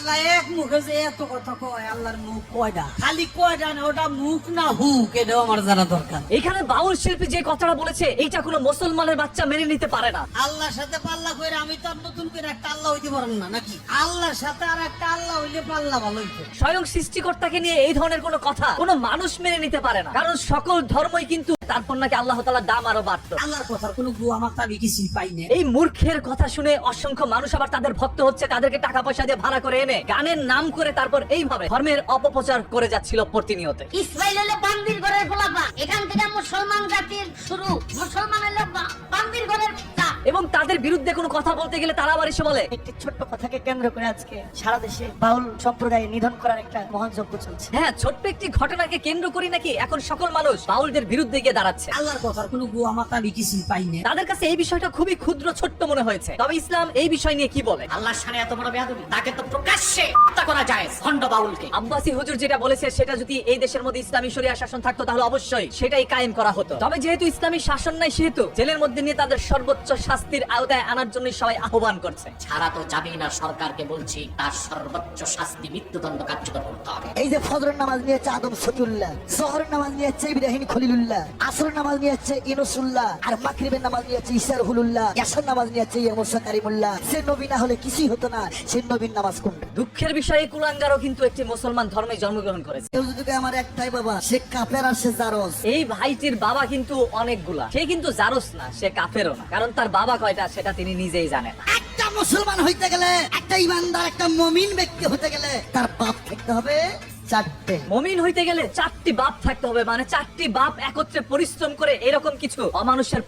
আল্লাহ এক মুখে যে এত কথা কয়, আল্লাহর মুখ কয়টা? খালি কয়টা না, ওটা মুখ না হুক, এটাও আমার জানা দরকার। এখানে বাউল শিল্পী যে কথাটা বলেছে এইটা কোনো মুসলমানের বাচ্চা মেনে নিতে পারে না। আল্লাহর সাথে পাল্লা কইরা আমি তো আর নতুন করে একটা আল্লাহ হইতে পারবো না নাকি? আল্লাহর সাথে আর একটা আল্লাহ হইলে পাল্লা ভালো হইতো। স্বয়ং সৃষ্টিকর্তাকে নিয়ে এই ধরনের কোনো কথা কোনো মানুষ মেনে নিতে পারে না, কারণ সকল ধর্মই কিন্তু তারপর নাকি আল্লাহ তাআলার দাম আরো বাড়তো। আল্লাহর কথার কোনো গুয়া মাথা আমি কিছুই পাই না। এই মূর্খের কথা শুনে অসংখ্য মানুষ আবার তাদের ভক্ত হচ্ছে, তাদেরকে টাকা পয়সা দিয়ে ভাড়া করে এনে গানের নাম করে তারপর এইভাবে ধর্মের অপপ্রচার করে যাচ্ছিল প্রতিনিয়ত। ইসরায়েল হলো বান্দির ঘরের গোলাপা, এখান থেকে মুসলমান জাতির শুরু। মুসলমান হলো বান্দির ঘরের পিতা। এবং তাদের বিরুদ্ধে কোনো কথা বলতে গেলে তারা আবার এসে বলে একটি ছোট্ট কথাকে কেন্দ্র করে আজকে সারা দেশে বাউল সম্প্রদায় নিধন করার একটা মহান যজ্ঞ চলছে। হ্যাঁ, ছোট্ট একটি ঘটনাকে কেন্দ্র করি নাকি এখন সকল মানুষ বাউলদের বিরুদ্ধে গিয়ে দাঁড়াচ্ছে। আল্লাহর কথার কোনো গুয়া মাথা আমি কিছুই পাই না। তাদের কাছে এই বিষয়টা খুবই ক্ষুদ্র ছোট্ট মনে হয়েছে। তবে ইসলাম এই বিষয় নিয়ে কি বলে? আল্লাহর শানে এত বড় বেয়াদবি, তাকে তো প্রকাশ্যে হত্যা করা যায় খণ্ড বাউলকে। আব্বাসী হুজুর যেটা বলেছে সেটা যদি এই দেশের মধ্যে ইসলামী শরিয়া শাসন থাকতো তাহলে অবশ্যই সেটাই কায়েম করা হতো। তবে যেহেতু ইসলামী শাসন নাই সেহেতু জেলের মধ্যে নিয়ে তাদের সর্বোচ্চ শাস্তির আওতায় আনার জন্য সবাই আহ্বান করছে। ছাড়া তো যাবেই না, সরকারকে বলছি তার সর্বোচ্চ শাস্তি মৃত্যুদণ্ড কার্যকর করতে হবে। এই যে ফজরের নামাজ নিয়েছে আদম সফিউল্লাহ, জোহরের নামাজ নিয়েছে ইব্রাহিম খলিলুল্লাহ, আসরের নামাজ নিয়েছে ইনুসুল্লাহ, আর মাগরিবের নামাজ নিয়েছে ঈসা রুহুল্লাহ, ইয়াসার নামাজ নিয়েছে মুসা কারিমুল্লাহ। সে নবী না হলে কিছুই হতো না। সে নবীর নামাজ কোনটা? দুঃখের বিষয়ে কুলাঙ্গারও কিন্তু একটি মুসলমান ধর্মে জন্মগ্রহণ করেছে। কেউ যদি আমার একটাই বাবা, সে কাফের আর সে জারজ। এই ভাইটির বাবা কিন্তু অনেকগুলা, সে কিন্তু জারস না, সে কাফেরও না, কারণ তার বাবা কয়টা সেটা তিনি নিজেই জানেন। একটা মুসলমান হইতে গেলে, একটা ইমানদার, একটা মুমিন ব্যক্তি হতে গেলে তার বাপ থাকতে হবে চারটে। মুমিন হইতে গেলে 4টি বাপ থাকতে হবে, মানে 4টি বাপ একত্রে পরিশ্রম করে এরকম কিছু অমানুষের